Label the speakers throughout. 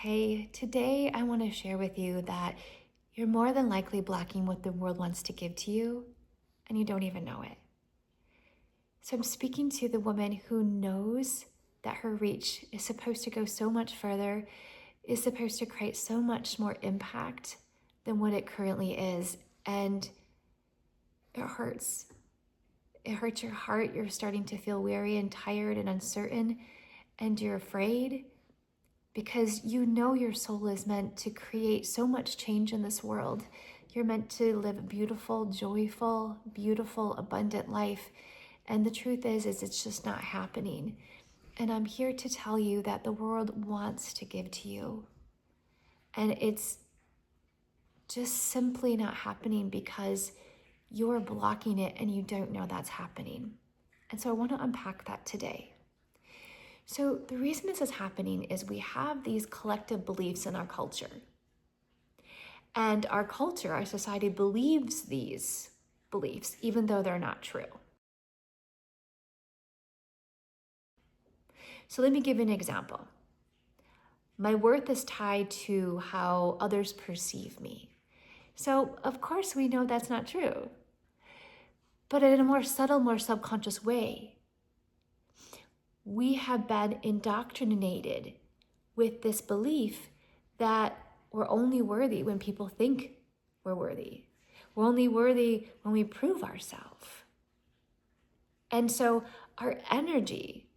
Speaker 1: Hey, today I want to share with you that you're more than likely blocking what the world wants to give to you, and you don't even know it. So I'm speaking to the woman who knows that her reach is supposed to go so much further, is supposed to create so much more impact than what it currently is. And it hurts. It hurts your heart. You're starting to feel weary and tired and uncertain, and you're afraid because you know your soul is meant to create so much change in this world. You're meant to live a beautiful, joyful, beautiful, abundant life. And the truth is it's just not happening. And I'm here to tell you that the world wants to give to you. And it's just simply not happening because you're blocking it and you don't know that's happening. And so I want to unpack that today. So the reason this is happening is we have these collective beliefs in our culture. And our culture, our society believes these beliefs, even though they're not true. So let me give you an example. My worth is tied to how others perceive me. So of course we know that's not true. But in a more subtle, more subconscious way, we have been indoctrinated with this belief that we're only worthy when people think we're worthy. We're only worthy when we prove ourselves. And so our energy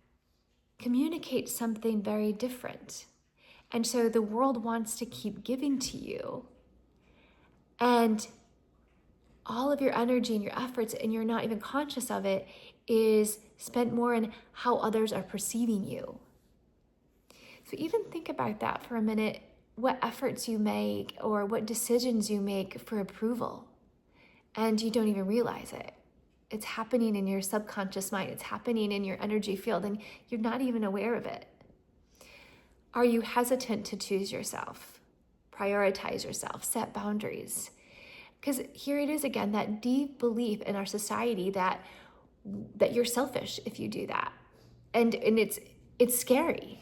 Speaker 1: communicates something very different. And so the world wants to keep giving to you. And all of your energy and your efforts, and you're not even conscious of it, is spent more in how others are perceiving you. So even think about that for a minute, what efforts you make or what decisions you make for approval, and you don't even realize it. It's happening in your subconscious mind. It's happening in your energy field, and you're not even aware of it. Are you hesitant to choose yourself, prioritize yourself, set boundaries? Because here it is again, that deep belief in our society that you're selfish if you do that. And it's scary.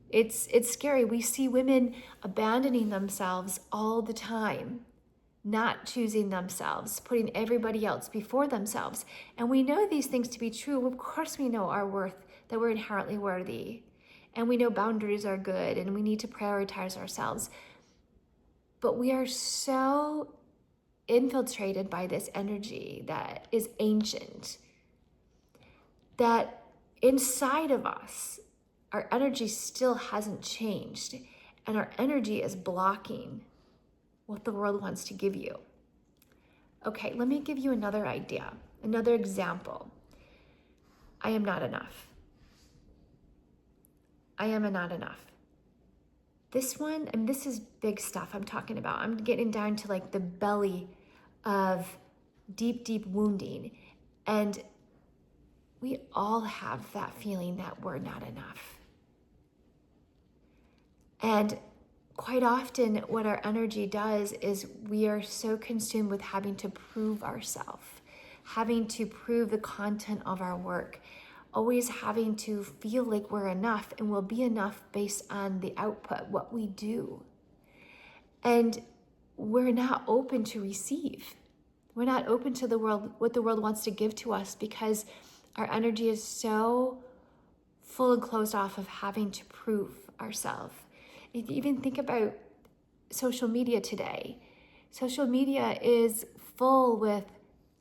Speaker 1: It's scary. We see women abandoning themselves all the time, not choosing themselves, putting everybody else before themselves. And we know these things to be true. Of course we know our worth, that we're inherently worthy. And we know boundaries are good and we need to prioritize ourselves. But we are so infiltrated by this energy that is ancient, that inside of us, our energy still hasn't changed, and our energy is blocking what the world wants to give you. Okay, let me give you another idea, another example. I am not enough. I am not enough. This one, and this is big stuff I'm talking about. I'm getting down to like the belly of deep, deep wounding. And we all have that feeling that we're not enough. And quite often what our energy does is we are so consumed with having to prove ourselves, having to prove the content of our work, always having to feel like we're enough and will be enough based on the output, what we do. And we're not open to receive. We're not open to the world, what the world wants to give to us, because our energy is so full and closed off of having to prove ourselves. If you even think about social media today, social media is full with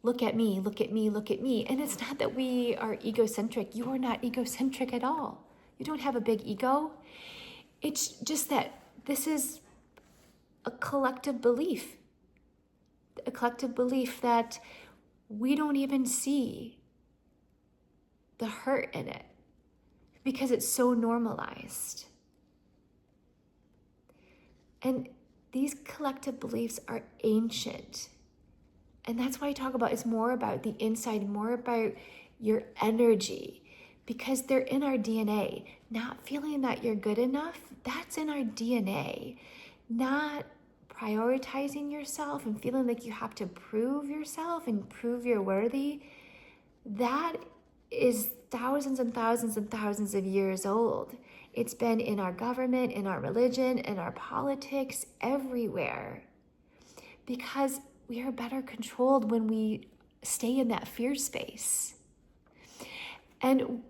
Speaker 1: look at me, look at me, look at me. And it's not that we are egocentric. You are not egocentric at all. You don't have a big ego. It's just that this is a collective belief that we don't even see the hurt in it because it's so normalized. And these collective beliefs are ancient. And that's why I talk about it's more about the inside, more about your energy, because they're in our DNA. Not feeling that you're good enough, that's in our DNA. Not prioritizing yourself and feeling like you have to prove yourself and prove you're worthy, that is thousands and thousands and thousands of years old. It's been in our government, in our religion, in our politics, everywhere. Because we are better controlled when we stay in that fear space. And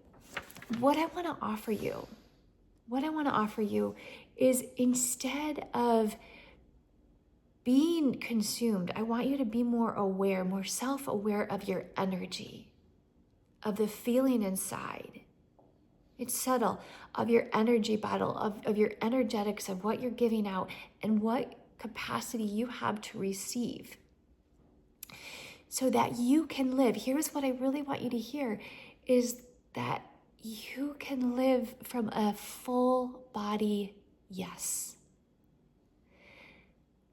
Speaker 1: what I want to offer you is, instead of being consumed, I want you to be more aware, more self-aware of your energy, of the feeling inside. It's subtle, of your energy battle, of your energetics, of what you're giving out and what capacity you have to receive, so that you can live. Here's what I really want you to hear, is that you can live from a full body yes.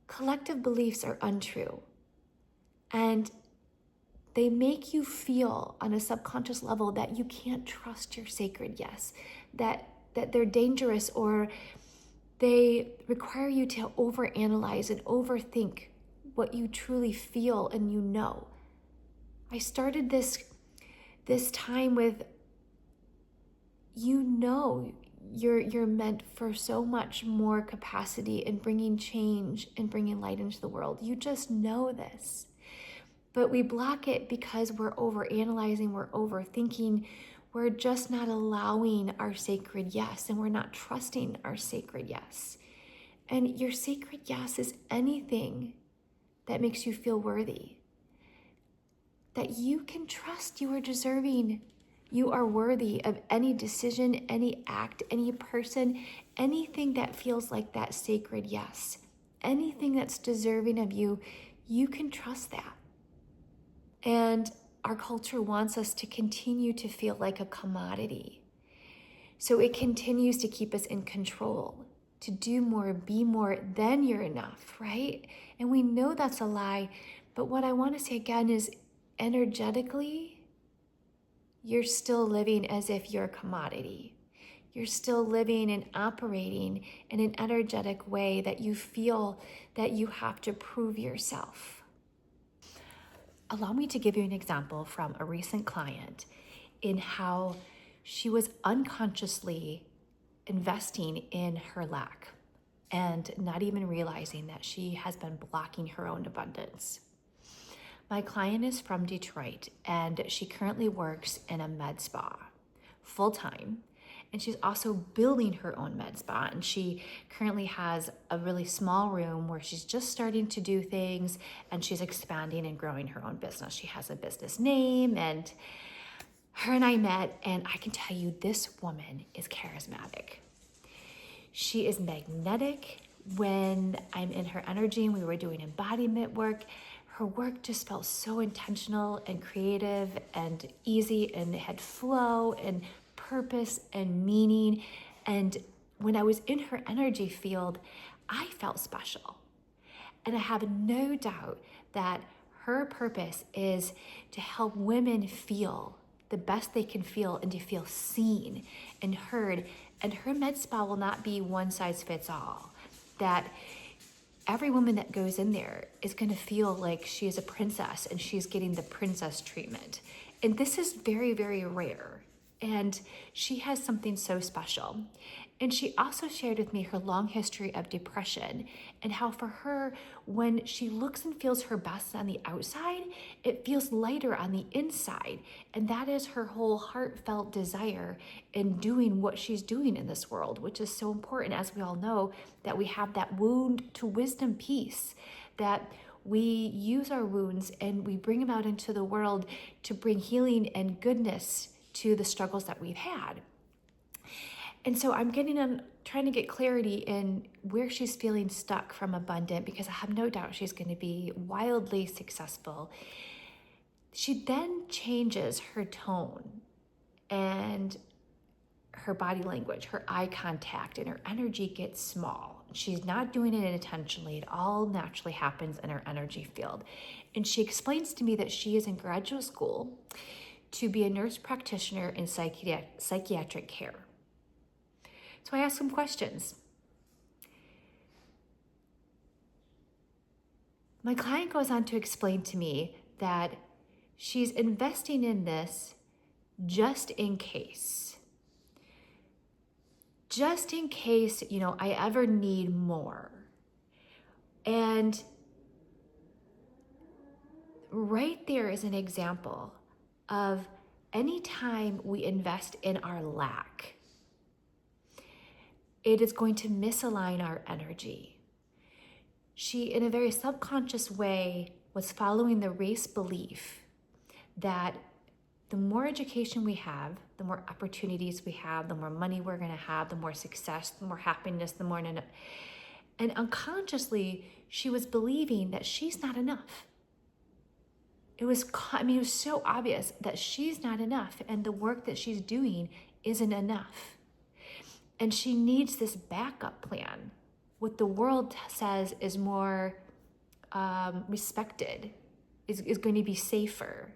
Speaker 1: Collective beliefs are untrue, and they make you feel on a subconscious level that you can't trust your sacred yes, that they're dangerous, or they require you to overanalyze and overthink what you truly feel and you know. I started this time with, you're meant for so much more capacity in bringing change and bringing light into the world. You just know this. But we block it because we're overanalyzing, we're overthinking, we're just not allowing our sacred yes, and we're not trusting our sacred yes. And your sacred yes is anything that makes you feel worthy, that you can trust you are deserving. You are worthy of any decision, any act, any person, anything that feels like that sacred yes. Anything that's deserving of you, you can trust that. And our culture wants us to continue to feel like a commodity. So it continues to keep us in control, to do more, be more, then you're enough, right? And we know that's a lie. But what I want to say again is, energetically, you're still living as if you're a commodity. You're still living and operating in an energetic way that you feel that you have to prove yourself. Allow me to give you an example from a recent client in how she was unconsciously investing in her lack and not even realizing that she has been blocking her own abundance. My client is from Detroit, and she currently works in a med spa full-time. And she's also building her own med spa. And she currently has a really small room where she's just starting to do things, and she's expanding and growing her own business. She has a business name, and her and I met, and I can tell you, this woman is charismatic. She is magnetic. When I'm in her energy and we were doing embodiment work, her work just felt so intentional and creative and easy, and it had flow and purpose and meaning. And when I was in her energy field, I felt special. And I have no doubt that her purpose is to help women feel the best they can feel, and to feel seen and heard. And her med spa will not be one size fits all. That every woman that goes in there is going to feel like she is a princess and she's getting the princess treatment. And this is very, very rare. And she has something so special. And she also shared with me her long history of depression, and how for her, when she looks and feels her best on the outside, it feels lighter on the inside. And that is her whole heartfelt desire in doing what she's doing in this world, which is so important, as we all know, that we have that wound to wisdom piece, that we use our wounds and we bring them out into the world to bring healing and goodness to the struggles that we've had. And so I'm trying to get clarity in where she's feeling stuck from abundant, because I have no doubt she's going to be wildly successful. She then changes her tone and her body language, her eye contact, and her energy gets small. She's not doing it intentionally. It all naturally happens in her energy field. And she explains to me that she is in graduate school to be a nurse practitioner in psychiatric care. So I asked some questions. My client goes on to explain to me that she's investing in this just in case, just in case, I ever need more. And right there is an example of anytime we invest in our lack, it is going to misalign our energy. She, in a very subconscious way, was following the race belief that the more education we have, the more opportunities we have, the more money we're going to have, the more success, the more happiness, the more... And unconsciously, she was believing that she's not enough. It was so obvious that she's not enough and the work that she's doing isn't enough. And she needs this backup plan. What the world says is more respected, is going to be safer.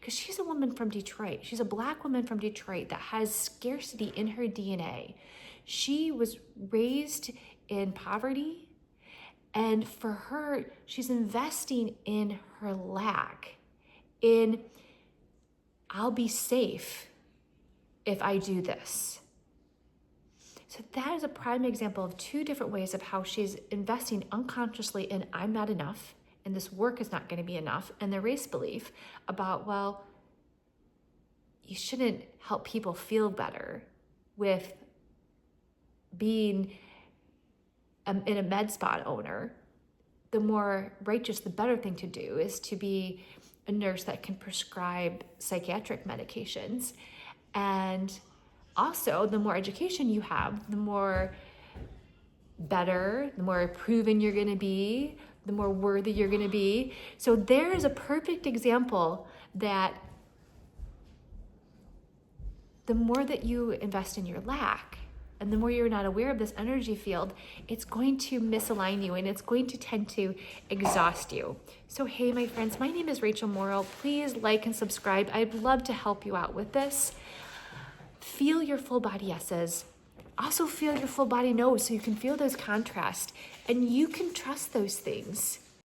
Speaker 1: Because she's a woman from Detroit. She's a Black woman from Detroit that has scarcity in her DNA. She was raised in poverty. And for her, she's investing in her lack, in I'll be safe if I do this. So that is a prime example of two different ways of how she's investing unconsciously in I'm not enough, and this work is not going to be enough, and the race belief about, well, you shouldn't help people feel better with being in a med spa owner. The more righteous, the better thing to do is to be a nurse that can prescribe psychiatric medications. And also, the more education you have, the more better, the more proven you're going to be, the more worthy you're going to be. So there is a perfect example that the more that you invest in your lack, and the more you're not aware of this energy field, it's going to misalign you and it's going to tend to exhaust you. So hey, my friends, my name is Rachel Morrow. Please like and subscribe. I'd love to help you out with this. Feel your full body yeses. Also feel your full body no's so you can feel those contrasts and you can trust those things.